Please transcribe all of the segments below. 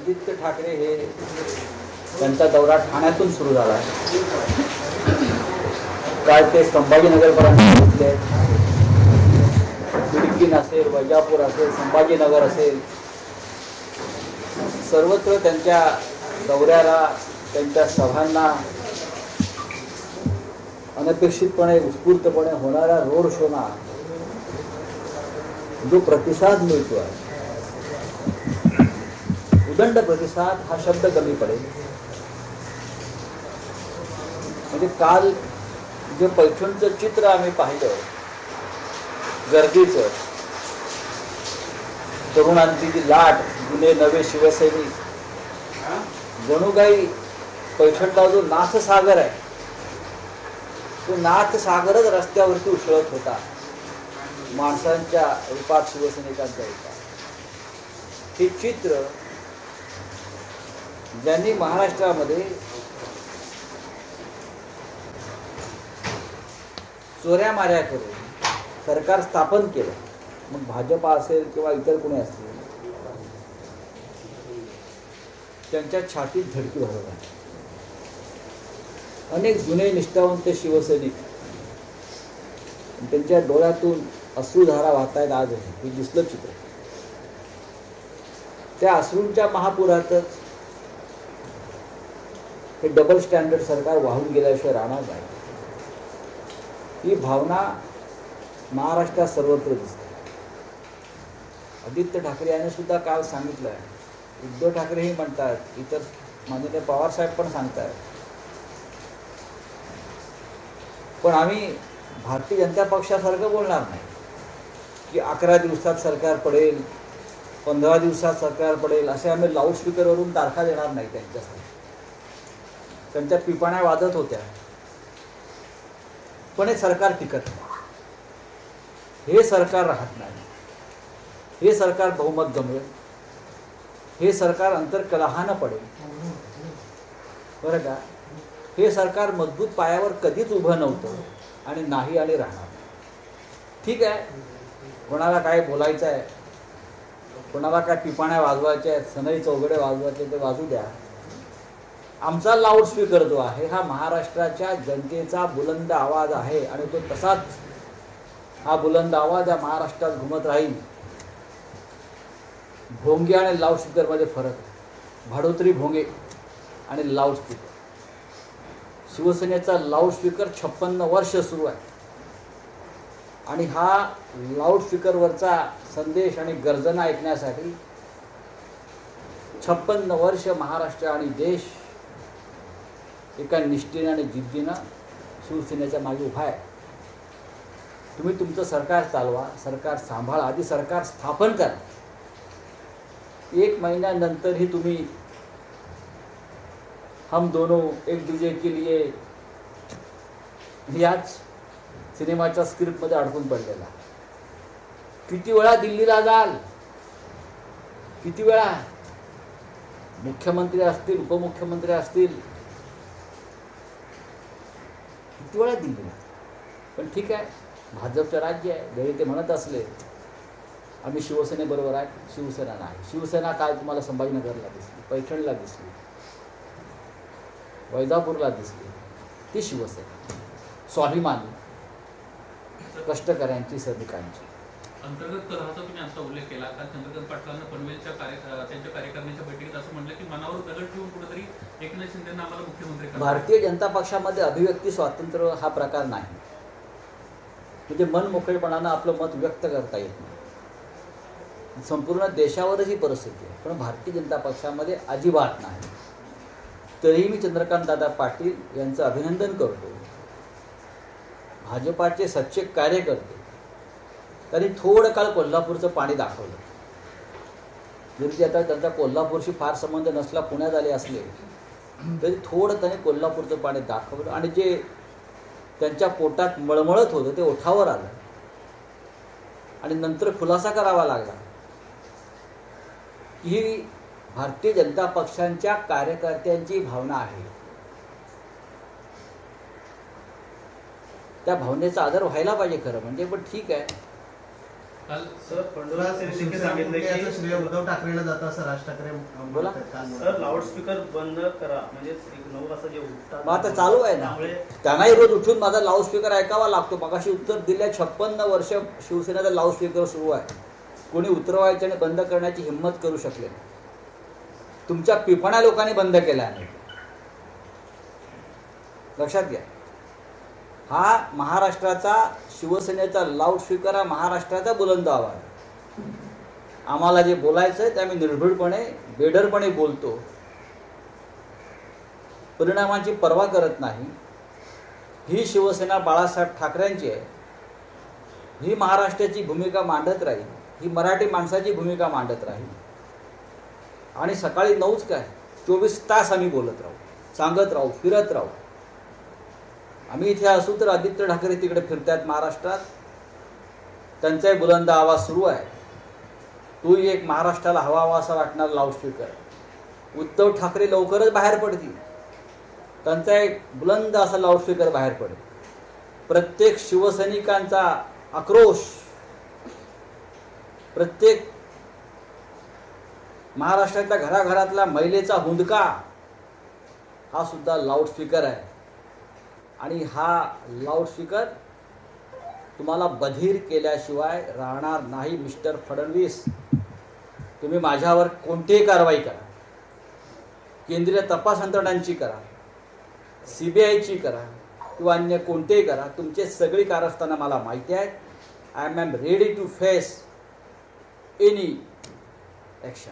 आदित्य ठाकरे हे त्यांचा दौरा ठाण्यातून सुरू झाला आहे. काल ते संभाजीनगरपर्यंत पोहोचले. बिडकीन असेल, वैजापूर असेल, संभाजीनगर असेल, सर्वत्र त्यांच्या दौऱ्याला, त्यांच्या सभांना अनपेक्षितपणे उत्स्फूर्तपणे होणाऱ्या रोड शोना जो प्रतिसाद मिळतो आहे, उदंड प्रतिसाद हा शब्द कमी पडेल. म्हणजे काल जे पैठणचं चित्र आम्ही पाहिलं, गर्दीचं, तरुणांची जी लाट, जुने नवे शिवसैनिक, जणू काही पैठणला जो नाथसागर आहे तो नाथसागरच रस्त्यावरती उसळत होता, माणसांच्या रूपात, शिवसैनिकांच्या रूपात. हे चित्र ज्यांनी महाराष्ट्रामध्ये चोऱ्या माऱ्या करून सरकार स्थापन केलं, मग भाजपा असेल किंवा इतर कोणी असतील, त्यांच्या छातीत धडकी भरवली. अनेक जुने निष्ठावंत शिवसैनिक, त्यांच्या डोळ्यातून अश्रुधारा वाहतायत. आज हे दिसलं चित्र. त्या अश्रूंच्या महापुरातच हे डबल स्टँडर्ड सरकार वाहून गेल्याशिवाय राहणार नाही. ही भावना महाराष्ट्रात सर्वत्र दिसते. आदित्य ठाकरे यांनी सुद्धा काल सांगितलं आहे, उद्धव ठाकरेही म्हणतात, इतर माननीय पवार साहेब पण सांगतात, पण आम्ही भारतीय जनता पक्षासारखं बोलणार नाही की 11 दिवसात सरकार पडेल, 15 दिवसात सरकार पडेल, असे आम्ही लाऊडस्पीकरवरून तारखा देणार नाही. त्यांच्यासाठी त्यांच्या पिपाण्या वाजत होत्या, पण हे सरकार टिकत नाही, हे सरकार राहत नाही, हे सरकार बहुमत गमवेल, हे सरकार अंतर्कलहानं पडेल, बरं का. हे सरकार मजबूत पायावर कधीच उभं नव्हतं आणि नाही आणि राहणार. ठीक आहे, कोणाला काय बोलायचं आहे, कोणाला काय पिपाण्या वाजवायच्या आहेत, सनई चौघडे वाजवायचे, ते वाजू द्या. आमचा लाऊडस्पीकर जो आहे हा महाराष्ट्राच्या जनतेचा बुलंद आवाज आहे आणि तो तसाच हा बुलंद आवाज या महाराष्ट्रात घुमत राहील. भोंगे आणि लाऊडस्पीकरमध्ये फरक, भाडोत्री भोंगे आणि लाऊडस्पीकर. शिवसेनेचा लाऊडस्पीकर 56 वर्ष सुरू आहे आणि हा लाऊडस्पीकरवरचा संदेश आणि गर्जना ऐकण्यासाठी 56 वर्ष महाराष्ट्र आणि देश एका निष्ठेने आणि जिद्दीनं शिवसेनेच्या मागे उभा आहे. तुम्ही तुमचं सरकार चालवा, सरकार सांभाळा, आधी सरकार स्थापन करा. 1 महिन्यानंतरही तुम्ही हम दोनों एक दूजे के लिए याच सिनेमाच्या स्क्रिप्टमध्ये अडकून पडलेला. किती वेळा दिल्लीला जाल, किती वेळा मुख्यमंत्री असतील, उपमुख्यमंत्री असतील, किती वेळा दिल्लीला. पण ठीक आहे, भाजपचं राज्य आहे. जरी ते म्हणत असले आम्ही शिवसेनेबरोबर आहे, शिवसेना नाही. शिवसेना काय तुम्हाला संभाजीनगरला दिसली, पैठणला दिसली, वैजापूरला दिसली, ती शिवसेना स्वाभिमानी कष्टकऱ्यांची, सैनिकांची. अंतर्गत कलहाचा तुम्ही असा उल्लेख केला का चंद्रकांत पाटलांना पनवेलच्या त्यांच्या कार्यकारिणीच्या बैठकीत असं म्हटलं की मनावर दगड ठेवून कुठेतरी एकनाथ शिंदेंना आम्हाला मुख्यमंत्री करा. भारतीय जनता पक्षामध्ये अभिव्यक्ती स्वातंत्र्य हा प्रकार नाही. म्हणजे मन मोकळेपणानं आपलं मत व्यक्त करता येत नाही. संपूर्ण देशावरच ही परिस्थिती आहे, पण भारतीय जनता पक्षामध्ये अजिबात नाही. तरीही मी चंद्रकांत दादा पाटील यांचं अभिनंदन करतो. भाजपाचे सच्चे कार्यकर्ते त्यांनी थोडं काळ कोल्हापूरचं पाणी दाखवलं. जरी ते आता त्यांचा कोल्हापूरशी फार संबंध नसला, पुण्यात आले असले तरी थोडं त्यांनी कोल्हापूरचं पाणी दाखवलं आणि जे त्यांच्या पोटात मळमळत होतं ते ओठावर आलं आणि नंतर खुलासा करावा लागला की ही भारतीय जनता पक्षांच्या कार्यकर्त्यांची भावना आहे. त्या भावनेचा आदर व्हायला पाहिजे खरं म्हणजे. पण ठीक आहे, काल सर फडणवीस यांनी सांगितलं की याचं श्रेय उद्धव ठाकरेला जातं असं राज ठाकरे बोला. म्हणतात काल. सर लाऊडस्पीकर बंद करा म्हणजे एक 9 वाजता जे उठतात मग आता चालू आहे ना, त्यामुळे त्यांनाही रोज उठून माझा लाऊडस्पीकर ऐकावा लागतो. मगाशी उत्तर दिल्या 56 वर्ष शिवसेनेचा लाऊडस्पीकर सुरू आहे. कोणी उतरवायचे आणि बंद करण्याची हिंमत करू शकले नाही. तुमच्या पिपणा लोकांनी बंद केला नाही. लक्षात घ्या, हा महाराष्ट्राचा शिवसेनेचा लाऊडस्पीकर, हा महाराष्ट्राचा बुलंद आवाज आहे. आम्हाला जे बोलायचं आहे ते आम्ही निर्भीडपणे बेडरपणे बोलतो, परिणामांची पर्वा करत नाही. ही शिवसेना बाळासाहेब ठाकरेंची आहे. ही महाराष्ट्राची भूमिका मांडत राहील, ही मराठी माणसाची भूमिका मांडत राहील. आणि सकाळी 9च काय 24 तास आम्ही बोलत राहू, सांगत राहू, फिरत राहू. आम्ही इथे असू तर आदित्य ठाकरे तिकडे फिरतात महाराष्ट्रात, त्यांचाही बुलंद आवाज सुरू आहे. तोही एक महाराष्ट्राला हवा असा वाटणार लाऊडस्पीकर. उद्धव ठाकरे लवकरच बाहेर पडतील, त्यांचा एक बुलंद असा लाऊडस्पीकर बाहेर पडेल. प्रत्येक शिवसैनिकांचा आक्रोश, प्रत्येक महाराष्ट्रातल्या घराघरातला महिलेचा हुंदका हा सुद्धा लाऊडस्पीकर आहे. आणि हा लाऊडस्पीकर तुम्हाला बधीर केल्याशिवाय राहणार नाही. मिस्टर फडणवीस, तुम्ही माझ्यावर कोणतीही कारवाई करा, केंद्रीय तपास यंत्रणांची करा, CBIची करा किंवा अन्य कोणतेही करा, तुमचे सगळी कारस्थानं मला माहिती आहेत. I am ready to face any action.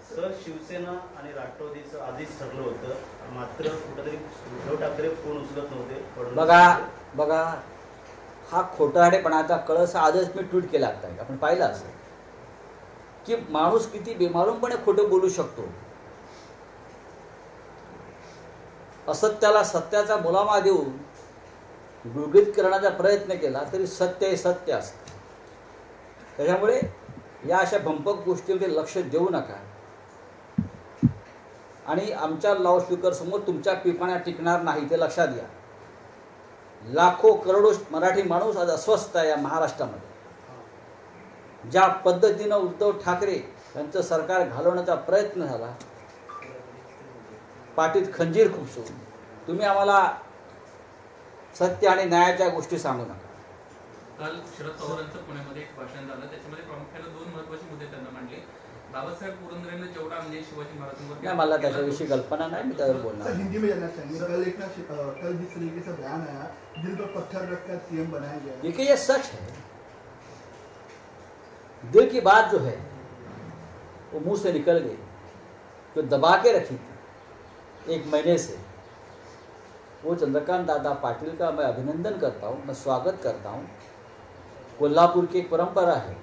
Sir Shivsena आणि राष्ट्रवादीचं आधीच ठरलं होतं, मात्र कुठेतरी उद्धव ठाकरे फोन उचलत नव्हते. बघा, हा खोटारडेपणाचा कळस आजच मी ट्विट केला आहे. आपण पाहिलं असेल की माणूस किती बेमालूमपणे खोटं बोलू शकतो. असत्याला सत्याचा मुलामा देऊन गुळगुळीत करण्याचा प्रयत्न केला तरी सत्य हे सत्य असतं. त्याच्यामुळे या अशा भंपक गोष्टींवर लक्ष देऊ नका. आणि आमच्या लाऊडस्पीकर समोर तुमच्या पिपाण्या टिकणार नाही, ते लक्षात घ्या. लाखो करोडो मराठी माणूस आज अस्वस्थ आहे या महाराष्ट्रामध्ये. ज्या पद्धतीनं उद्धव ठाकरे यांचं सरकार घालवण्याचा प्रयत्न झाला, पाठीत खंजीर खुपसून, तुम्ही आम्हाला सत्य आणि न्यायाच्या गोष्टी सांगू नका. काल शरद पवारांचं पुण्यामध्ये एक भाषण झालं, त्याच्यामध्ये प्रामुख्याने 2 महत्त्वाचे मुद्दे त्यांना मांडले. बाबासाहेब पुरंदरेंना जेवढा म्हणजे शिवाजी महाराजांवर नाही, मला त्याच्याविषयी कल्पना नाही, मी त्यावर बोलणार. हिंदी में जानना चाहेंगे, कल जिस तरीके से बयान आया, दिल पर पत्थर रखकर CM बनाया गया. देखिए ये सच है. दिल की बात जो है वो मुंह से निकल गई, जो दबा के रखी थी 1 महीने से, वो चंद्रकांत दादा पाटिल का मैं अभिनंदन करता हूँ, मैं स्वागत करता हूँ. कोल्हापुर की एक परंपरा है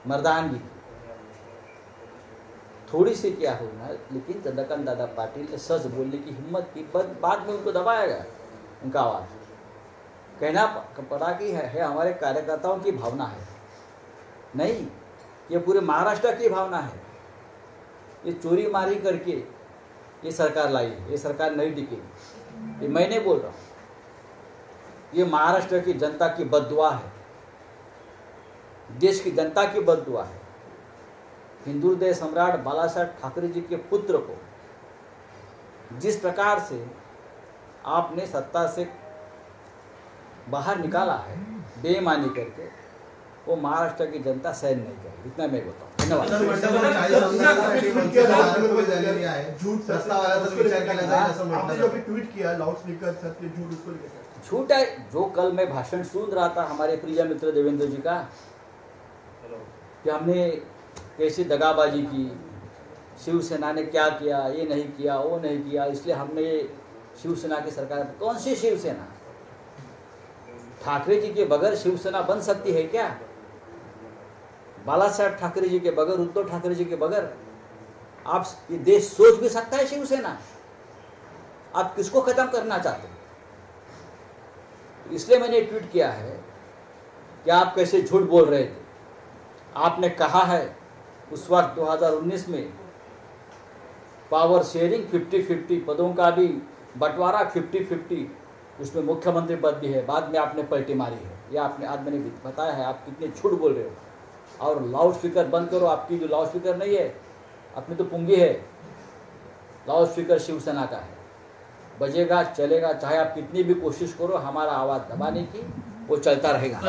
मर्दानगी, थोड़ी सी क्या होना, लेकिन चंद्रकांत दादा पाटिल ने सच बोलने की हिम्मत की. बाद में उनको दबाया गया, उनका आवाज़ कहना पड़ा कि है हमारे कार्यकर्ताओं की भावना है. नहीं, ये पूरे महाराष्ट्र की भावना है. ये चोरी मारी करके ये सरकार लाई, ये सरकार नहीं टिकेगी. ये मैं नहीं बोल रहा हूँ, ये महाराष्ट्र की जनता की बद्दुआ है, देश की जनता की बद्दुआ है. हिंदू हृदय सम्राट बालासाहेब ठाकरे जी के पुत्र को जिस प्रकार से आपने सत्ता से बाहर निकाला है बेईमानी करके, वो महाराष्ट्र की जनता सहन नहीं करेगी. इतना मैं बताऊँ. धन्यवाद. ट्वीट किया लाउडस्पीकर सत्य झूठ, उसको झूठ है. जो कल मैं भाषण सुन रहा था हमारे प्रिय मित्र देवेंद्र जी का, कि हमने कैसी दगाबाजी की, शिवसेना ने क्या किया, ये नहीं किया, वो नहीं किया, इसलिए हमने शिवसेना की सरकार. कौन सी शिवसेना? ठाकरे जी के बगैर शिवसेना बन सकती है क्या? बालासाहेब ठाकरे जी के बगैर, उद्धव ठाकरे जी के बगैर आप ये देश सोच भी सकता है शिवसेना? आप किसको खत्म करना चाहते हैं? इसलिए मैंने ट्वीट किया है कि आप कैसे झूठ बोल रहे थे. आपने कहा है उस वक्त 2019 में पावर शेयरिंग 50-50, पदों का भी बंटवारा 50-50 उसमें मुख्यमंत्री पद भी है, बाद में आपने पलटी मारी है, ये आपने आज मैंने बताया है। आप कितने झूठ बोल रहे हो। और लाउड स्पीकर बंद करो, आपकी जो लाउड स्पीकर नहीं है, अपनी तो पुंगी है। लाउड स्पीकर शिवसेना का है, बजेगा चलेगा, चाहे आप कितनी भी कोशिश करो हमारा आवाज़ दबाने की, वो चलता रहेगा।